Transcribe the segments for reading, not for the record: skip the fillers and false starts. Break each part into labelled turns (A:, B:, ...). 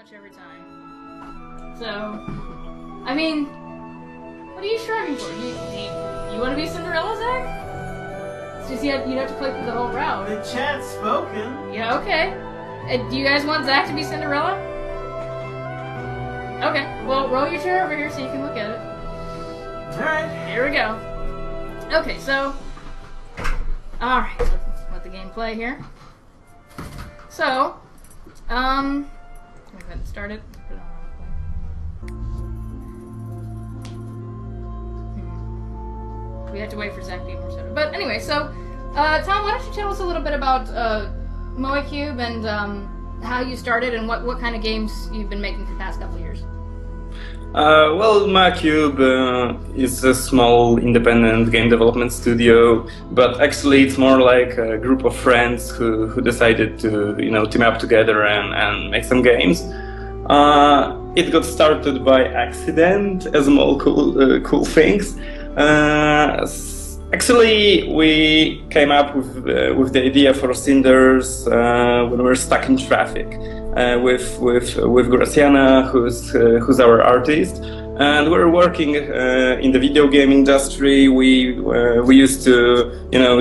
A: much every time. So, I mean, what are you striving for? You want to be Cinderella, Zach? It's just you'd have to play through the whole route.
B: The chat's spoken.
A: Yeah, okay. Do you guys want Zach to be Cinderella? Okay, well, roll your chair over here so you can look at it.
B: Alright.
A: Here we go. Okay, so... Alright, let's let the game play here. So, go ahead and start it. Put it on autoplay. We have to wait for Zach to eat more soda. But anyway, so, Tom, why don't you tell us a little bit about MoeCube and how you started and what kind of games you've been making for the past couple of years?
C: Well, MoeCube is a small independent game development studio, but actually it's more like a group of friends who decided to, team up together and make some games. It got started by accident as small cool things. Actually, we came up with the idea for Cinders when we were stuck in traffic with Graciana, who's our artist, and we're working in the video game industry. We used to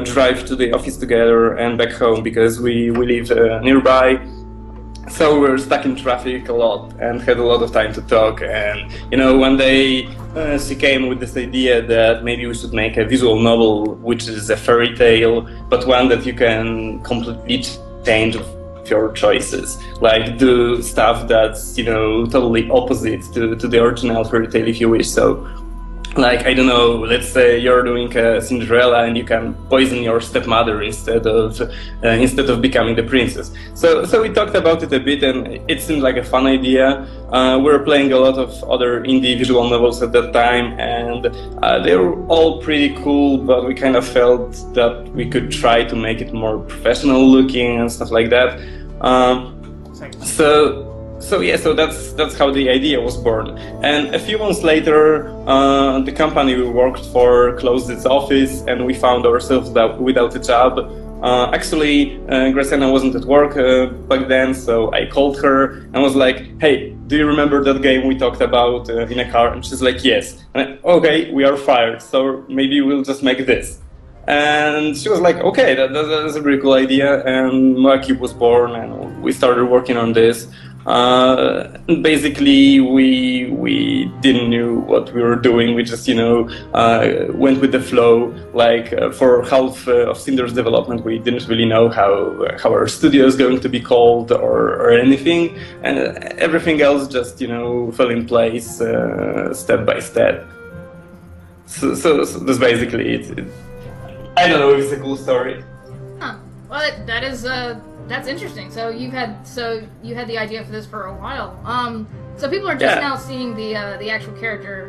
C: drive to the office together and back home because we live nearby. So we were stuck in traffic a lot and had a lot of time to talk. And one day she came with this idea that maybe we should make a visual novel, which is a fairy tale, but one that you can completely change with your choices. Like do stuff that's totally opposite to the original fairy tale if you wish. So, like, I don't know, let's say you're doing a Cinderella and you can poison your stepmother instead of becoming the princess. So we talked about it a bit and it seemed like a fun idea. We were playing a lot of other indie visual novels at that time, and they were all pretty cool, but we kind of felt that we could try to make it more professional looking and stuff like that. So that's how the idea was born. And a few months later, the company we worked for closed its office, and we found ourselves without a job. Actually, Graciana wasn't at work back then, so I called her and was like, "Hey, do you remember that game we talked about in a car?" And she's like, "Yes." And okay, we are fired, so maybe we'll just make this. And she was like, "Okay, that's a pretty cool idea." And MoeCube was born, and we started working on this. Basically, we didn't know what we were doing. We just, went with the flow. Like for half of Cinders development, we didn't really know how our studio is going to be called or anything, and everything else just, fell in place step by step. So that's basically it. I don't know if it's a cool story.
A: Huh. Well, that's interesting. So you had the idea for this for a while. So people are just now seeing the actual character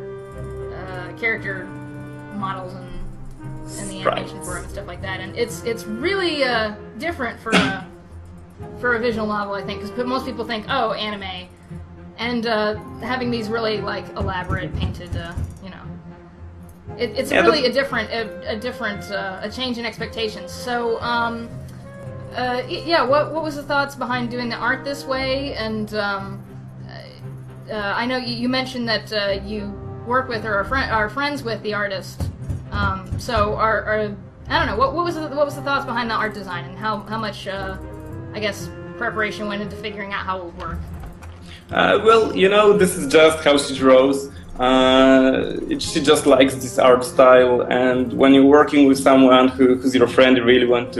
A: models and the animation for them and stuff like that, and it's really different for a visual novel, I think, because most people think, oh, anime, and having these really like elaborate painted, it's really a change in expectations. So. What was the thoughts behind doing the art this way? And I know you mentioned that you work with or are friends with the artist. So I don't know, what was the thoughts behind the art design, and how much I guess preparation went into figuring out how it would work?
C: Well, this is just how she draws. She just likes this art style, and when you're working with someone who's your friend, you really want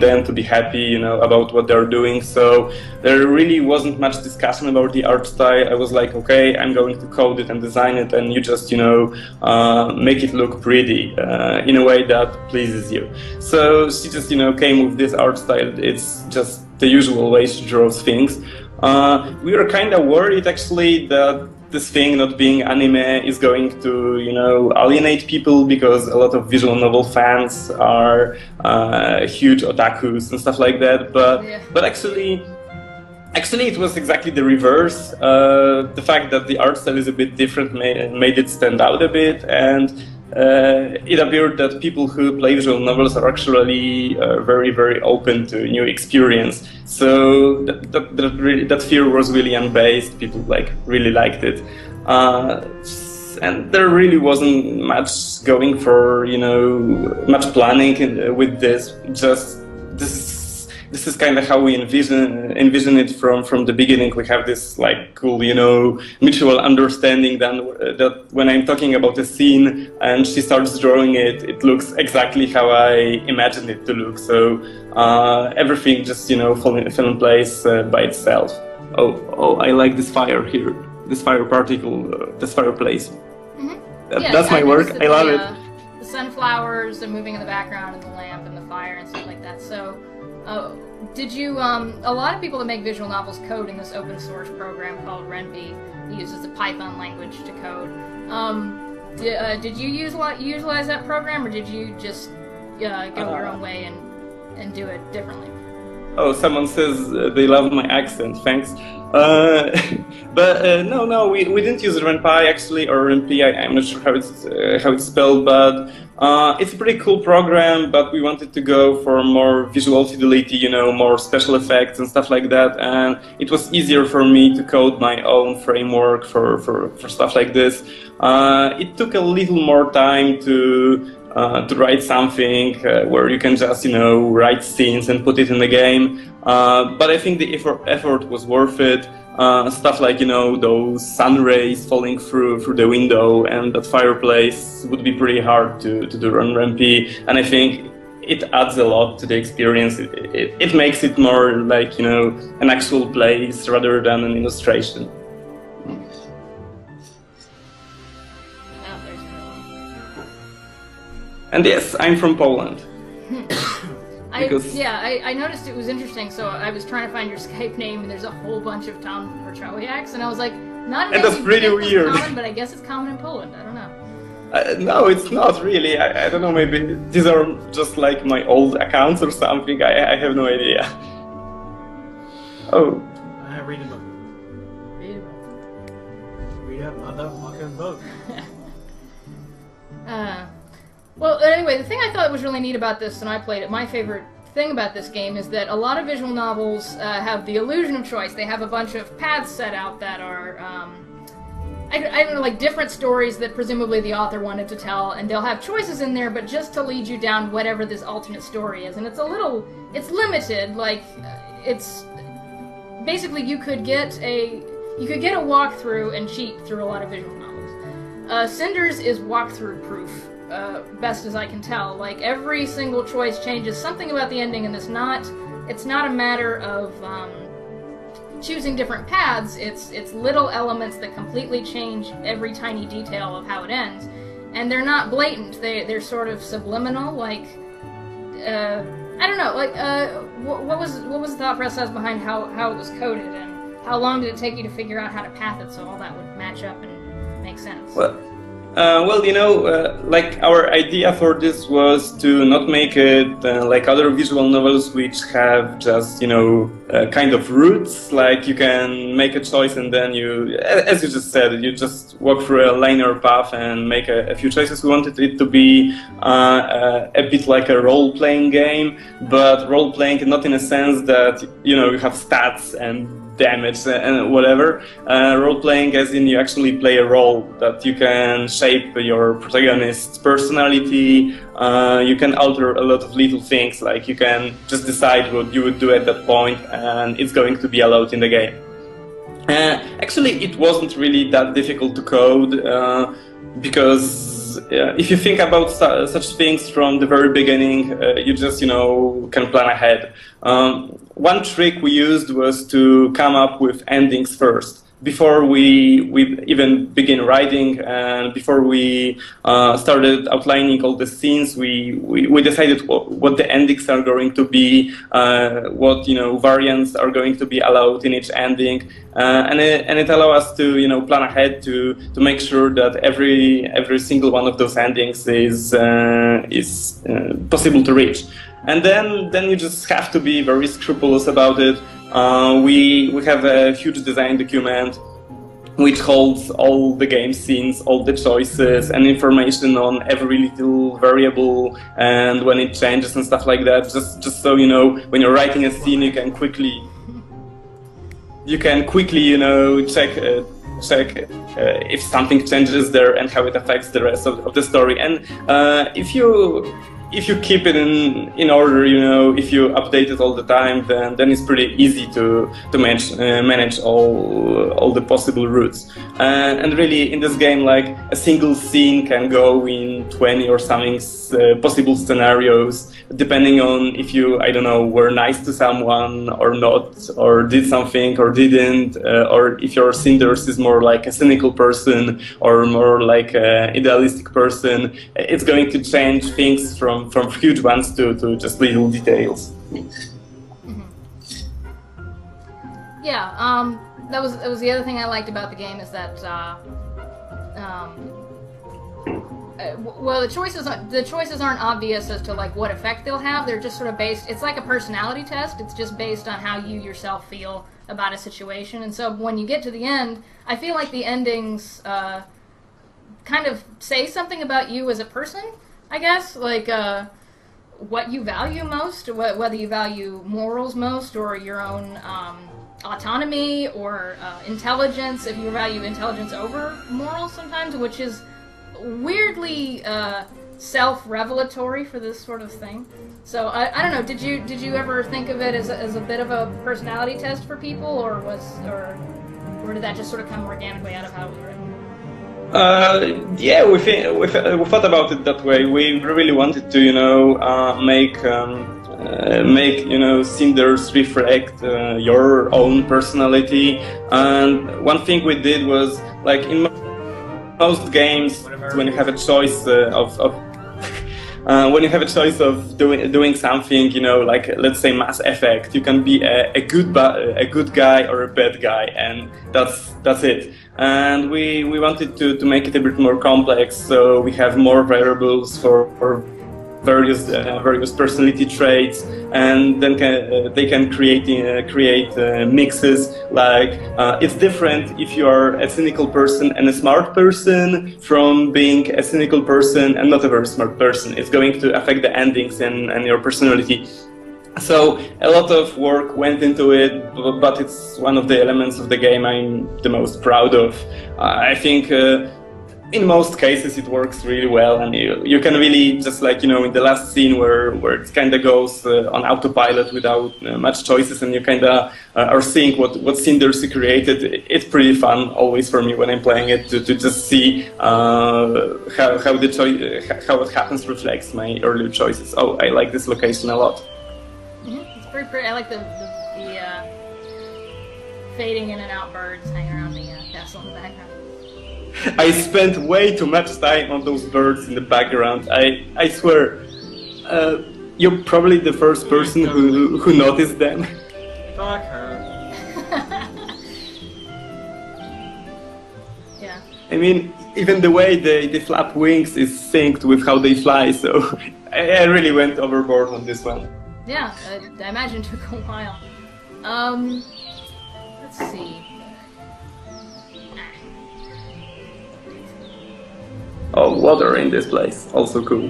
C: them to be happy, about what they're doing. So there really wasn't much discussion about the art style. I was like, okay, I'm going to code it and design it, and you just, make it look pretty in a way that pleases you. So she just, came with this art style. It's just the usual way she draws things. We were kind of worried, actually, that this thing not being anime is going to, alienate people, because a lot of visual novel fans are huge otakus and stuff like that. But actually it was exactly the reverse. The fact that the art style is a bit different made it stand out a bit, and it appeared that people who play visual novels are actually very, very open to new experience. So that fear was really unbased. People really liked it, and there really wasn't much going for much planning with this. Just this is kind of how we envision it from the beginning. We have this cool, mutual understanding that when I'm talking about a scene and she starts drawing it, it looks exactly how I imagined it to look. So everything just fell in place by itself. Oh, I like this fire here, this fire particle, this fireplace.
A: Mm-hmm.
C: That's my work. I love it.
A: The sunflowers are moving in the background, and the lamp, and the fire, and stuff like that. So. Did you, a lot of people that make visual novels code in this open source program called Ren'Py. It uses the Python language to code. Did you utilize that program, or did you just go your own way and do it differently?
C: Oh, someone says they love my accent, thanks. But no, we didn't use Ren'Py actually, or Ren'Py. I'm not sure how it's spelled, but it's a pretty cool program. But we wanted to go for more visual fidelity, more special effects and stuff like that. And it was easier for me to code my own framework for stuff like this. It took a little more time to write something where you can just write scenes and put it in the game, but I think the effort was worth it. Stuff like those sun rays falling through the window and that fireplace would be pretty hard to do on Ren'Py, and I think it adds a lot to the experience. It makes it more like an actual place rather than an illustration. And yes, I'm from Poland.
A: I noticed it was interesting, so I was trying to find your Skype name, and there's a whole bunch of Tom Warchowiaks, and I was like, not
C: and that's pretty weird.
A: Common, but I guess it's common in Poland. I don't know.
C: No, it's not really. I don't know, maybe these are just like my old accounts or something. I have no idea. Oh.
B: Read a book. Read a motherfucking book.
A: Well, anyway, the thing I thought was really neat about this, and I played it, my favorite thing about this game is that a lot of visual novels have the illusion of choice. They have a bunch of paths set out that are, I don't know, like different stories that presumably the author wanted to tell, and they'll have choices in there, but just to lead you down whatever this alternate story is. And it's it's limited, it's, basically you could get a walkthrough and cheat through a lot of visual novels. Cinders is walkthrough proof. Best as I can tell. Every single choice changes something about the ending, and it's not a matter of choosing different paths. It's little elements that completely change every tiny detail of how it ends, and they're not blatant. They're sort of subliminal. I don't know. What was the thought process behind how it was coded, and how long did it take you to figure out how to path it so all that would match up and make sense?
C: Our idea for this was to not make it like other visual novels which have just, kind of roots, like you can make a choice and then as you just said, you just walk through a linear path and make a few choices. We wanted it to be a bit like a role-playing game, but role-playing not in a sense that, you have stats and damage and whatever. Role-playing as in you actually play a role, that you can shape your protagonist's personality, you can alter a lot of little things, like you can just decide what you would do at that point and it's going to be allowed in the game. Actually, it wasn't really that difficult to code, because if you think about such things from the very beginning, you just, can plan ahead. One trick we used was to come up with endings first. Before we even begin writing, and before we started outlining all the scenes, we decided what the endings are going to be, what variants are going to be allowed in each ending, and it allowed us to plan ahead to make sure that every single one of those endings is possible to reach. And then you just have to be very scrupulous about it. We have a huge design document which holds all the game scenes, all the choices, and information on every little variable and when it changes and stuff like that. Just so you know, when you're writing a scene, you can quickly, you know, check if something changes there and how it affects the rest of the story. And if you keep it in order, you know, if you update it all the time, then it's pretty easy to manage all the possible routes. And really, in this game, like a single scene can go in 20 or something possible scenarios, depending on if you, I don't know, were nice to someone or not, or did something or didn't, or if your Cinders is more like a cynical person or more like an idealistic person. It's going to change things from huge ones to just little details.
A: Mm-hmm. Yeah, that was the other thing I liked about the game, is that well, the choices aren't obvious as to like what effect they'll have. They're just sort of based. It's like a personality test. It's just based on how you yourself feel about a situation. And so when you get to the end, I feel like the endings kind of say something about you as a person, I guess, like what you value most, whether you value morals most, or your own autonomy, or intelligence, if you value intelligence over morals sometimes, which is weirdly self-revelatory for this sort of thing. So I don't know. Did you ever think of it as a bit of a personality test for people, or did that just sort of come organically out of how it was written?
C: Yeah, we thought about it that way. We really wanted to, you know, make you know, Cinders reflect your own personality. And one thing we did was, like, in most games, when you have a choice when you have a choice of doing something, you know, like let's say Mass Effect, you can be a good guy or a bad guy, and that's it. And we wanted to make it a bit more complex, so we have more variables for various personality traits, and then they can create mixes. Like it's different if you are a cynical person and a smart person from being a cynical person and not a very smart person. It's going to affect the endings and your personality. So a lot of work went into it, but it's one of the elements of the game I'm the most proud of. I think in most cases it works really well, and you can really just, like, you know, in the last scene where it kind of goes on autopilot without much choices, and you kind of are seeing what Cinders created. It's pretty fun always for me when I'm playing it to just see how what happens reflects my earlier choices. Oh, I like this location a lot.
A: Mm-hmm. It's pretty pretty. I like the fading in and out birds hanging around the castle in the background.
C: I spent way too much time on those birds in the background. I swear, you're probably the first person who noticed them.
B: Fuck her.
A: Yeah.
C: I mean, even the way they flap wings is synced with how they fly, so I really went overboard on this one.
A: Yeah, I imagine it took a while. Let's see.
C: Oh, water in this place, also cool.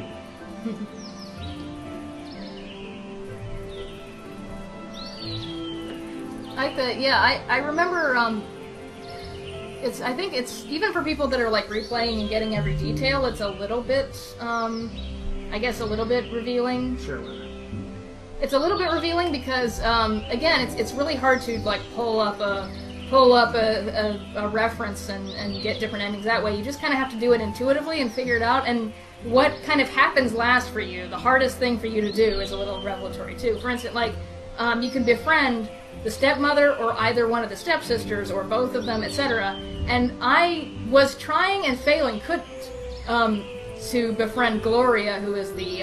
A: I remember, I think it's, even for people that are like replaying and getting every detail, it's a little bit, I guess a little bit revealing.
B: Sure.
A: It's a little bit revealing because, again, it's really hard to like pull up a reference and get different endings that way. You just kind of have to do it intuitively and figure it out. And what kind of happens last for you, the hardest thing for you to do, is a little revelatory too. For instance, like you can befriend the stepmother or either one of the stepsisters or both of them, etc. And I was trying and failing, couldn't, to befriend Gloria, who is the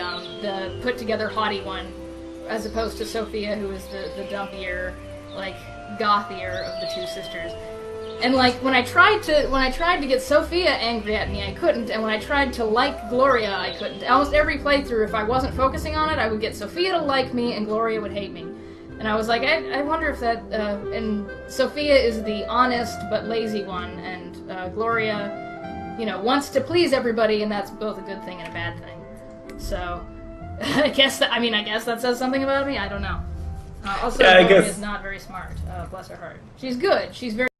A: put together haughty one, as opposed to Sophia, who is the dumpier, like, gothier of the two sisters. And like when I tried to get Sophia angry at me, I couldn't, and when I tried to like Gloria, I couldn't. Almost every playthrough, if I wasn't focusing on it, I would get Sophia to like me and Gloria would hate me. And I was like, I wonder if that, and Sophia is the honest but lazy one, and Gloria, you know, wants to please everybody, and that's both a good thing and a bad thing. So, I guess that says something about me, I don't know. Also, Gloria is not very smart, bless her heart. She's good, she's very